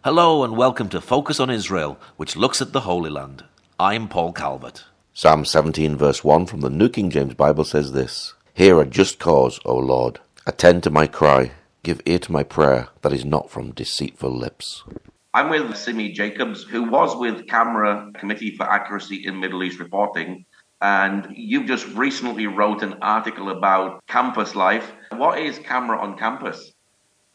Hello and welcome to Focus on Israel, which looks at the Holy Land. I'm Paul Calvert. Psalm 17 verse 1 from the New King James Bible says this: Hear a just cause, O Lord. Attend to my cry. Give ear to my prayer that is not from deceitful lips. I'm with Simi Jacobs, who was with CAMRA, Committee for Accuracy in Middle East Reporting, and you've just recently wrote an article about campus life. What is CAMRA on campus?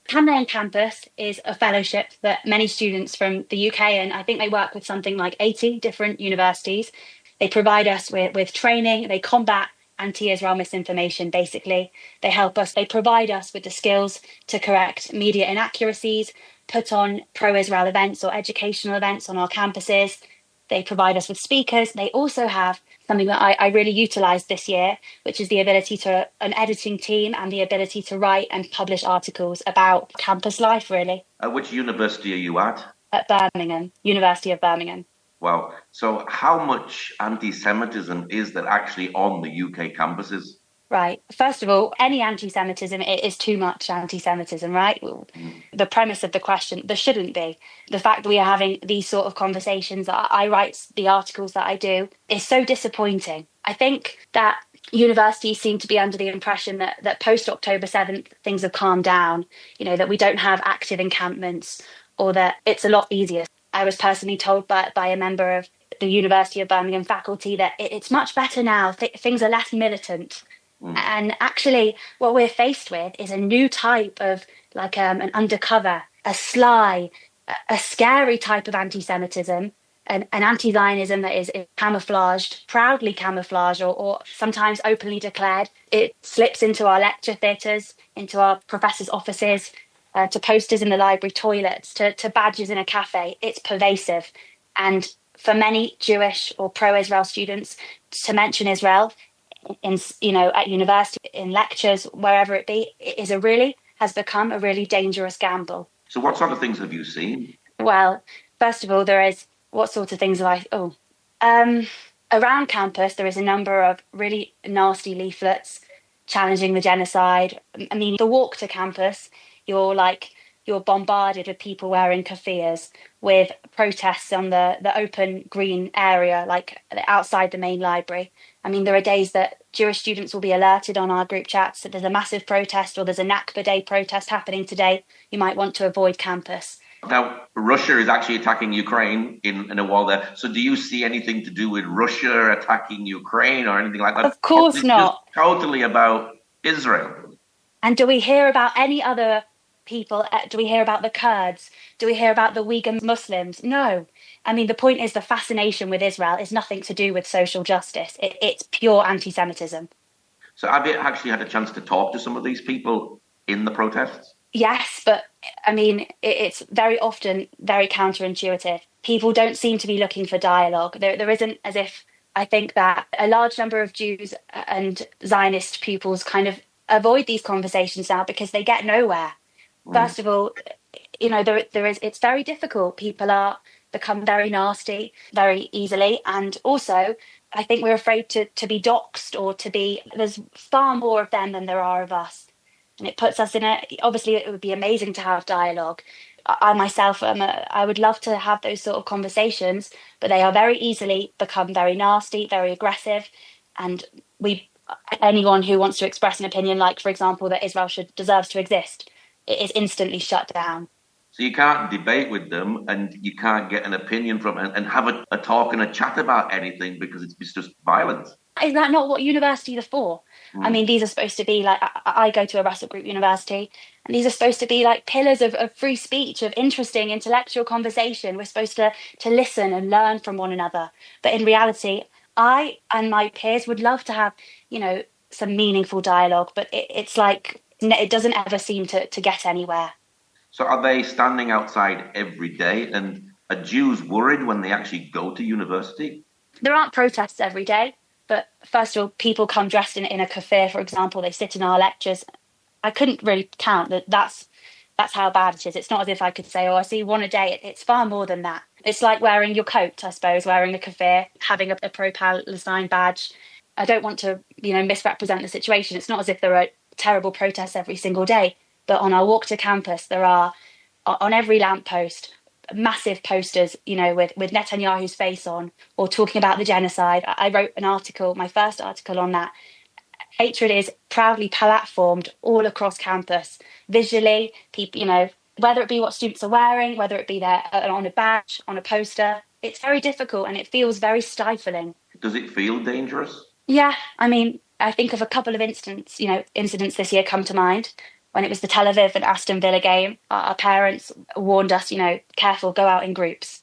CAMRA on Campus is a fellowship that many students from the UK, and I think they work with something like 80 different universities. They provide us with training. They combat anti-Israel misinformation, basically. They help us. They provide us with the skills to correct media inaccuracies, put on pro-Israel events or educational events on our campuses. They provide us with speakers. They also have something that I really utilised this year, which is the ability to an editing team and the ability to write and publish articles about campus life, really. Which university are you at? At Birmingham, University of Birmingham. Wow. So how much anti-Semitism is there actually on the UK campuses? Right. First of all, any anti-Semitism is too much anti-Semitism, right? The premise of the question, there shouldn't be. The fact that we are having these sort of conversations, that I write the articles that I do, is so disappointing. I think that universities seem to be under the impression that post-October 7th, things have calmed down, that we don't have active encampments, or that it's a lot easier. I was personally told by a member of the University of Birmingham faculty that it's much better now. Things are less militant. And actually, what we're faced with is a new type of an undercover, a sly, a scary type of anti-Semitism, an anti-Zionism that is camouflaged, proudly camouflaged, or sometimes openly declared. It slips into our lecture theatres, into our professors' offices, to posters in the library toilets, to badges in a cafe. It's pervasive. And for many Jewish or pro-Israel students, to mention Israel at university, in lectures, wherever it be, has become a really dangerous gamble. So what sort of things have you seen? Well, first of all, what sort of things have around campus, there is a number of really nasty leaflets challenging the genocide. I mean, the walk to campus, you're bombarded with people wearing keffiyehs, with protests on the open green area, like outside the main library. I mean, there are days that Jewish students will be alerted on our group chats that there's a massive protest or there's a Nakba Day protest happening today. You might want to avoid campus. Now, Russia is actually attacking Ukraine in a war there. So do you see anything to do with Russia attacking Ukraine or anything like that? Of course not. Just totally about Israel. And do we hear about any other people? Do we hear about the Kurds? Do we hear about the Uyghur Muslims? No. I mean, the point is the fascination with Israel is nothing to do with social justice. It's pure anti-Semitism. So have you actually had a chance to talk to some of these people in the protests? Yes, but I mean, it's very often very counterintuitive. People don't seem to be looking for dialogue. There isn't, as if I think that a large number of Jews and Zionist pupils kind of avoid these conversations now because they get nowhere. First of all, it's very difficult. People become very nasty very easily. And also, I think we're afraid to be doxxed or there's far more of them than there are of us. And it puts us obviously it would be amazing to have dialogue. I myself, I would love to have those sort of conversations, but they are very easily become very nasty, very aggressive. And anyone who wants to express an opinion, like, for example, that Israel deserves to exist, it is instantly shut down. So you can't debate with them and you can't get an opinion from and have a talk and a chat about anything because it's just violence. Is that not what universities are for? I mean, these are supposed to be like, I go to a Russell Group university, and these are supposed to be like pillars of free speech, of interesting intellectual conversation. We're supposed to listen and learn from one another. But in reality, I and my peers would love to have, some meaningful dialogue, but it's like, it doesn't ever seem to get anywhere. So are they standing outside every day? And are Jews worried when they actually go to university? There aren't protests every day. But first of all, people come dressed in a cafe, for example. They sit in our lectures. I couldn't really count that's how bad it is. It's not as if I could say, I see one a day. It's far more than that. It's like wearing your coat, I suppose, wearing a cafe, having a pro-Palestine badge. I don't want to, misrepresent the situation. It's not as if there are terrible protests every single day. But on our walk to campus, there are, on every lamppost, massive posters, with Netanyahu's face on, or talking about the genocide. I wrote an article, my first article on that. Hatred is proudly platformed all across campus, visually, people, whether it be what students are wearing, whether it be there on a badge, on a poster. It's very difficult and it feels very stifling. Does it feel dangerous? Yeah, I mean, I think of a couple of incidents this year come to mind. When it was the Tel Aviv and Aston Villa game, our parents warned us, careful, go out in groups.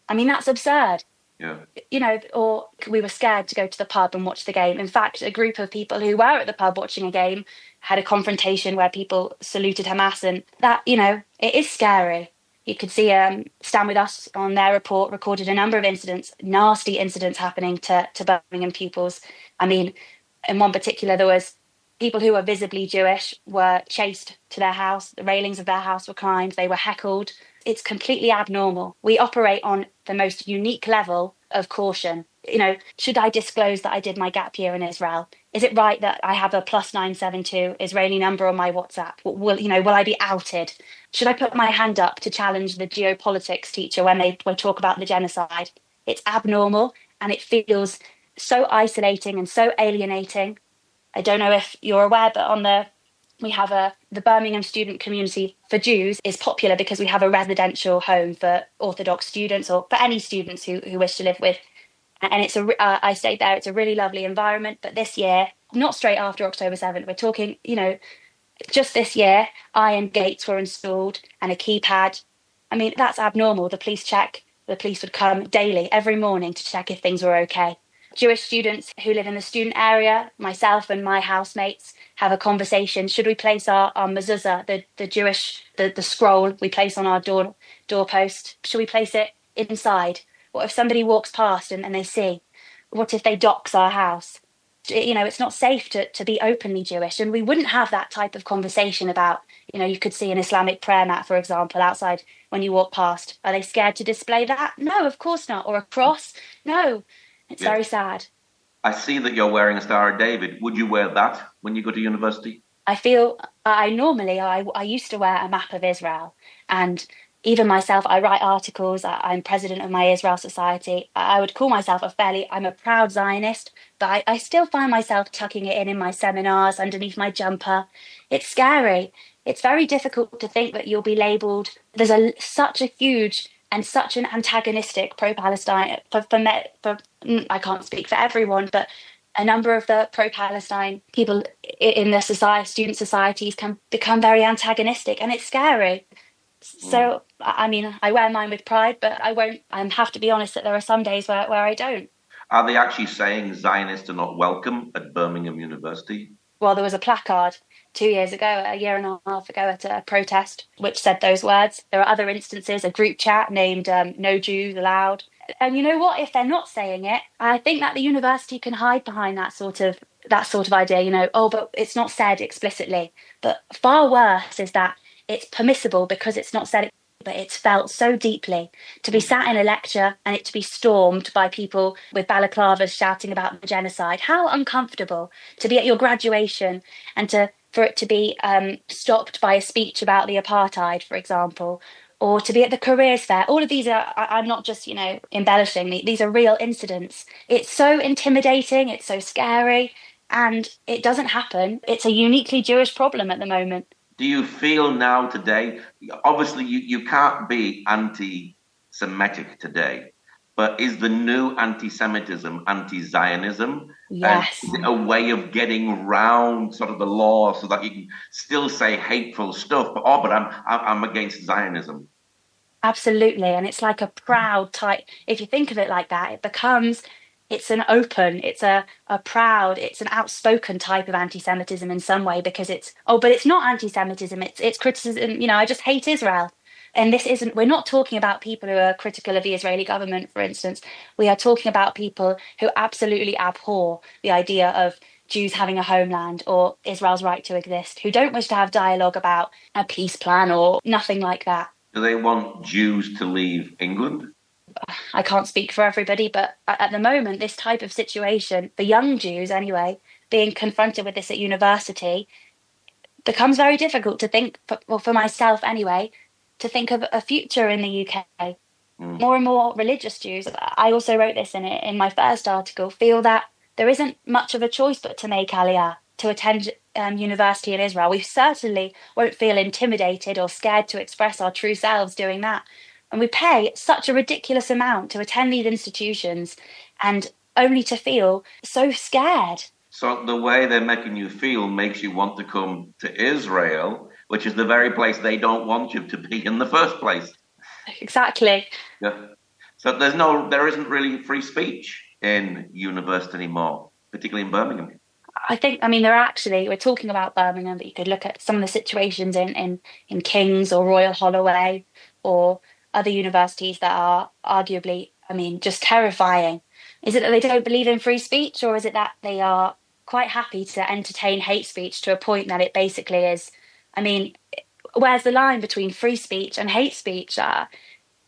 I mean, that's absurd. Yeah. Or we were scared to go to the pub and watch the game. In fact, a group of people who were at the pub watching a game had a confrontation where people saluted Hamas, and that, it is scary. You could see Stand With Us on their report recorded a number of incidents, nasty incidents happening to Birmingham pupils. I mean, in one particular, there was people who were visibly Jewish were chased to their house. The railings of their house were climbed. They were heckled. It's completely abnormal. We operate on the most unique level of caution. Should I disclose that I did my gap year in Israel? Is it right that I have a +972 Israeli number on my WhatsApp? Will I be outed? Should I put my hand up to challenge the geopolitics teacher when they talk about the genocide? It's abnormal and it feels so isolating and so alienating. I don't know if you're aware, but we have the Birmingham student community for Jews is popular because we have a residential home for Orthodox students or for any students who wish to live with. And I stayed there. It's a really lovely environment. But this year, not straight after October 7th, we're talking, just this year, iron gates were installed and a keypad. I mean, that's abnormal. The police would come daily, every morning to check if things were okay. Jewish students who live in the student area, myself and my housemates, have a conversation. Should we place our mezuzah, the Jewish, the scroll we place on our doorpost, should we place it inside? What if somebody walks past and they see? What if they dox our house? It's not safe to be openly Jewish. And we wouldn't have that type of conversation about, you could see an Islamic prayer mat, for example, outside when you walk past. Are they scared to display that? No, of course not. Or a cross? No. It's very sad. I see that you're wearing a Star of David. Would you wear that when you go to university? I feel I used to wear a map of Israel, and even myself, I write articles. I'm president of my Israel Society. I would call myself I'm a proud Zionist, but I still find myself tucking it in my seminars underneath my jumper. It's scary. It's very difficult to think that you'll be labelled. There's such a huge and such an antagonistic pro-Palestine, I can't speak for everyone, but a number of the pro-Palestine people in the student societies can become very antagonistic, and it's scary. So, I mean, I wear mine with pride, but I have to be honest that there are some days where I don't. Are they actually saying Zionists are not welcome at Birmingham University? Well, there was a placard a year and a half ago at a protest, which said those words. There are other instances, a group chat named No Jews Allowed. And you know what? If they're not saying it, I think that the university can hide behind that sort of idea, but it's not said explicitly. But far worse is that it's permissible because it's not said, but it's felt so deeply to be sat in a lecture and it to be stormed by people with balaclavas shouting about the genocide. How uncomfortable to be at your graduation and for it to be stopped by a speech about the apartheid, for example, or to be at the careers fair. All of these I'm not just, embellishing. These are real incidents. It's so intimidating. It's so scary. And it doesn't happen. It's a uniquely Jewish problem at the moment. Do you feel now today, obviously you can't be anti-Semitic today, but is the new anti-Semitism anti-Zionism? Yes. Is it a way of getting around sort of the law so that you can still say hateful stuff, but I'm against Zionism? Absolutely. And it's like a proud type. If you think of it like that, it's an proud, it's an outspoken type of anti-Semitism in some way, because but it's not anti-Semitism, it's criticism, I just hate Israel. And we're not talking about people who are critical of the Israeli government, for instance. We are talking about people who absolutely abhor the idea of Jews having a homeland or Israel's right to exist, who don't wish to have dialogue about a peace plan or nothing like that. Do they want Jews to leave England? I can't speak for everybody, but at the moment, this type of situation, for young Jews anyway, being confronted with this at university, becomes very difficult to think, for myself anyway, to think of a future in the UK. More and more religious Jews, I also wrote this in my first article, feel that there isn't much of a choice but to make Aliyah, to attend university in Israel. We certainly won't feel intimidated or scared to express our true selves doing that. And we pay such a ridiculous amount to attend these institutions and only to feel so scared. So the way they're making you feel makes you want to come to Israel, which is the very place they don't want you to be in the first place. Exactly. Yeah. So there isn't really free speech in university anymore, particularly in Birmingham. We're talking about Birmingham, but you could look at some of the situations in King's or Royal Holloway or other universities that are arguably, just terrifying. Is it that they don't believe in free speech, or is it that they are quite happy to entertain hate speech to a point that it basically is, where's the line between free speech and hate speech?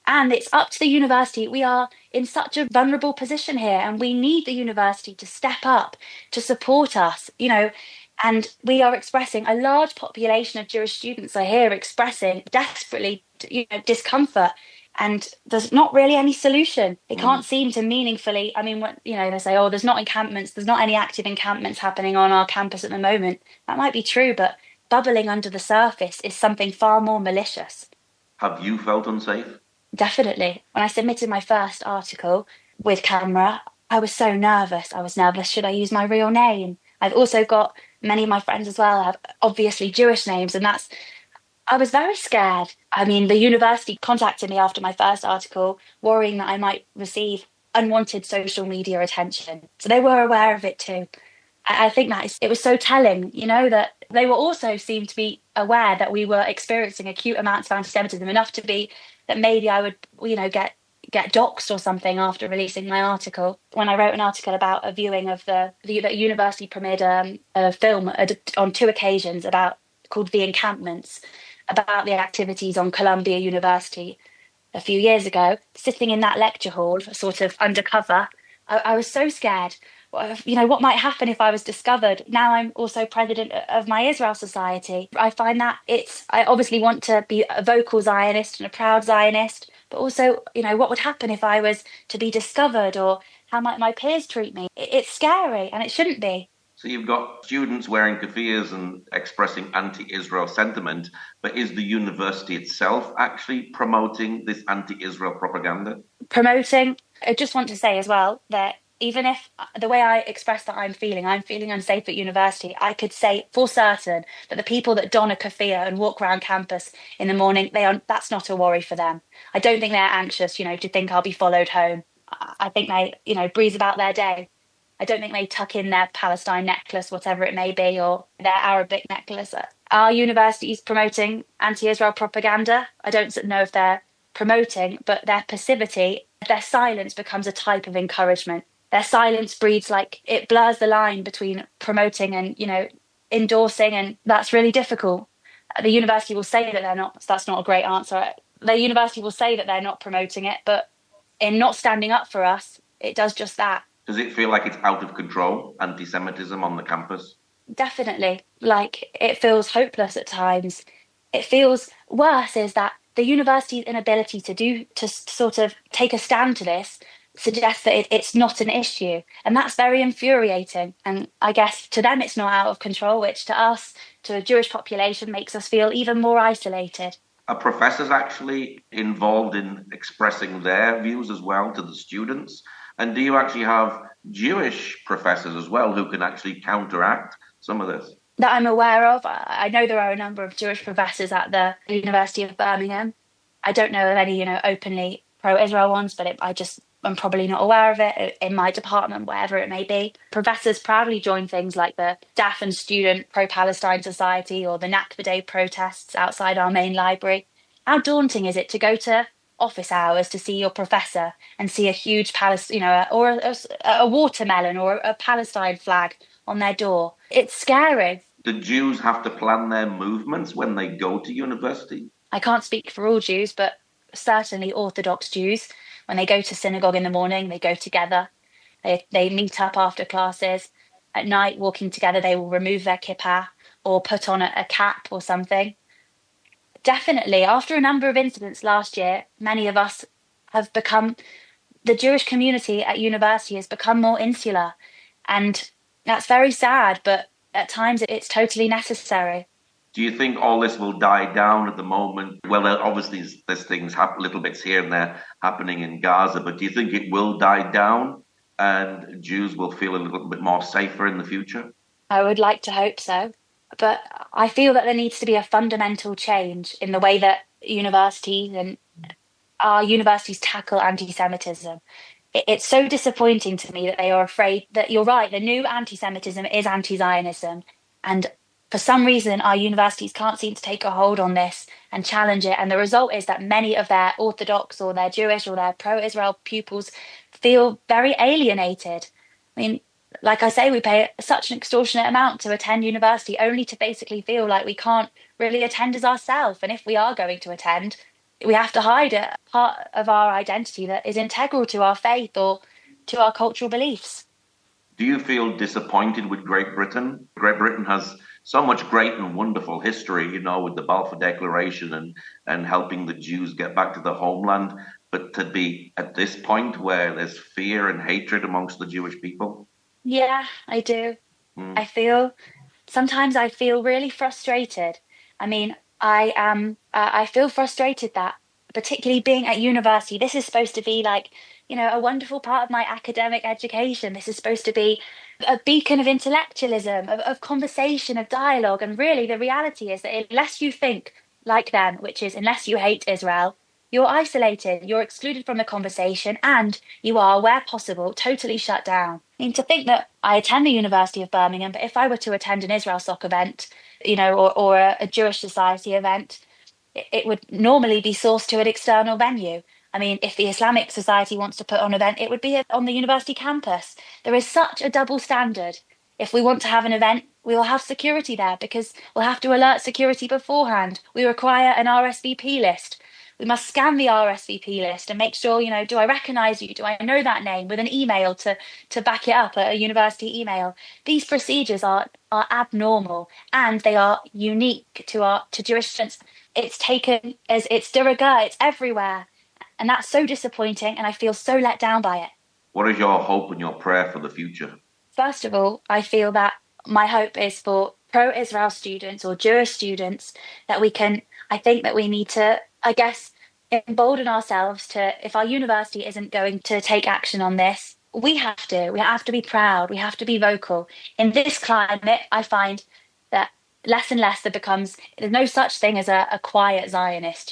And it's up to the university. We are in such a vulnerable position here, and we need the university to step up to support us, and we are expressing, a large population of Jewish students are here expressing desperately, discomfort, and there's not really any solution. It can't seem to meaningfully, they say, oh, there's not any active encampments happening on our campus at the moment. That might be true, but bubbling under the surface is something far more malicious. Have you felt unsafe? Definitely. When I submitted my first article with camera, I was so nervous. Should I use my real name? I've also got many of my friends as well have obviously Jewish names, and I was very scared. The university contacted me after my first article, worrying that I might receive unwanted social media attention. So they were aware of it too. I think it was so telling, that they were also seemed to be aware that we were experiencing acute amounts of anti-Semitism, enough to be that maybe I would, get doxxed or something after releasing my article. When I wrote an article about a viewing of the university premiered a film on 2 occasions called The Encampments, about the activities on Columbia University a few years ago, sitting in that lecture hall, sort of undercover, I was so scared. What might happen if I was discovered? Now I'm also president of my Israel Society. I find that I obviously want to be a vocal Zionist and a proud Zionist, but also, what would happen if I was to be discovered, or how might my peers treat me? It's scary, and it shouldn't be. So you've got students wearing keffiyehs and expressing anti-Israel sentiment, but is the university itself actually promoting this anti-Israel propaganda? I just want to say as well that even if the way I express that I'm feeling unsafe at university, I could say for certain that the people that don a keffiyeh and walk around campus in the morning, that's not a worry for them. I don't think they're anxious, to think I'll be followed home. I think they, breeze about their day. I don't think they tuck in their Palestine necklace, whatever it may be, or their Arabic necklace. Are universities promoting anti-Israel propaganda? I don't know if they're promoting, but their passivity, their silence becomes a type of encouragement. Their silence breeds, it blurs the line between promoting and, endorsing, and that's really difficult. The university will say that they're not, that's not a great answer. The university will say that they're not promoting it, but in not standing up for us, it does just that. Does it feel like it's out of control, anti-Semitism on the campus? Definitely. It feels hopeless at times. It feels worse is that the university's inability to sort of take a stand to this suggests that it's not an issue. And that's very infuriating. And I guess to them it's not out of control, which to us, to a Jewish population, makes us feel even more isolated. Are professors actually involved in expressing their views as well to the students? And do you actually have Jewish professors as well who can actually counteract some of this? That I'm aware of. I know there are a number of Jewish professors at the University of Birmingham. I don't know of any, openly pro-Israel ones, but I'm probably not aware of it in my department, wherever it may be. Professors proudly join things like the Staff and Student Pro-Palestine Society or the Nakba Day protests outside our main library. How daunting is it to go to office hours to see your professor and see a huge or a watermelon or a Palestine flag on their door? It's scary. Do Jews have to plan their movements when they go to university? I can't speak for all Jews, but certainly Orthodox Jews, when they go to synagogue in the morning, they go together. They meet up after classes. At night, walking together, they will remove their kippah or put on a cap or something. definitely. After a number of incidents last year, many of us have become, the Jewish community at university has become more insular. And that's very sad, but at times it's totally necessary. Do you think all this will die down at the moment? Well, obviously there's things, little bits here and there happening in Gaza, but do you think it will die down and Jews will feel a little bit more safer in the future? I would like to hope so. But I feel that there needs to be a fundamental change in the way that universities and our universities tackle anti-Semitism. It's so disappointing to me that they are afraid that, you're right, the new anti-Semitism is anti-Zionism. And for some reason, our universities can't seem to take a hold on this and challenge it. And the result is that many of their Orthodox or their Jewish or their pro-Israel pupils feel very alienated. I mean, like I say, we pay such an extortionate amount to attend university only to basically feel like we can't really attend as ourselves. And if we are going to attend, we have to hide a part of our identity that is integral to our faith or to our cultural beliefs. Do you feel disappointed with Great Britain? Great Britain has so much great and wonderful history, with the Balfour Declaration and helping the Jews get back to the homeland. But to be at this point where there's fear and hatred amongst the Jewish people? Yeah, I do. Sometimes I feel really frustrated. I mean, I feel frustrated that, particularly being at university, this is supposed to be like, a wonderful part of my academic education. This is supposed to be a beacon of intellectualism, of conversation, of dialogue. And really, the reality is that unless you think like them, which is unless you hate Israel, you're isolated, you're excluded from the conversation, and you are, where possible, totally shut down. I mean, to think that I attend the University of Birmingham, but if I were to attend an Israel Soc event, or a Jewish Society event, it would normally be sourced to an external venue. I mean, if the Islamic Society wants to put on an event, it would be on the university campus. There is such a double standard. If we want to have an event, we will have security there because we'll have to alert security beforehand. We require an RSVP list. We must scan the RSVP list and make sure, do I recognize you? Do I know that name? With an email to back it up, a university email. These procedures are abnormal and they are unique to Jewish students. It's taken as it's de rigueur, it's everywhere. And that's so disappointing and I feel so let down by it. What is your hope and your prayer for the future? First of all, I feel that my hope is for pro-Israel students or Jewish students that I think that we need to, embolden ourselves to, if our university isn't going to take action on this, we have to be proud, we have to be vocal. In this climate, I find that less and less there's no such thing as a quiet Zionist,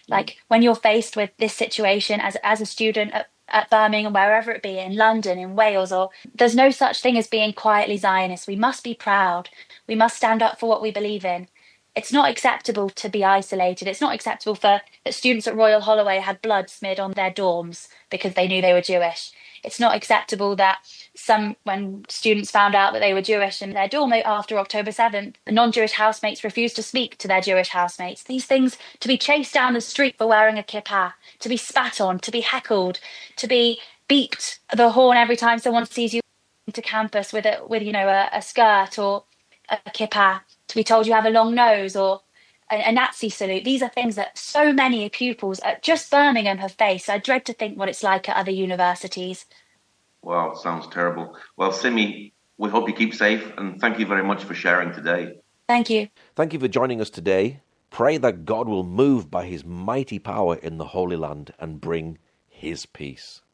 Like when you're faced with this situation as a student at Birmingham, wherever it be, in London, in Wales, or there's no such thing as being quietly Zionist. We must be proud. We must stand up for what we believe in. It's not acceptable to be isolated. It's not acceptable that students at Royal Holloway had blood smeared on their dorms because they knew they were Jewish. It's not acceptable that when students found out that they were Jewish in their dorm after October 7th, the non-Jewish housemates refused to speak to their Jewish housemates. These things, to be chased down the street for wearing a kippah, to be spat on, to be heckled, to be beeped the horn every time someone sees you to campus with a skirt or a kippah, to be told you have a long nose or a Nazi salute. These are things that so many pupils at just Birmingham have faced. I dread to think what it's like at other universities. Wow, sounds terrible. Well, Simi, we hope you keep safe and thank you very much for sharing today. Thank you. Thank you for joining us today. Pray that God will move by his mighty power in the Holy Land and bring his peace.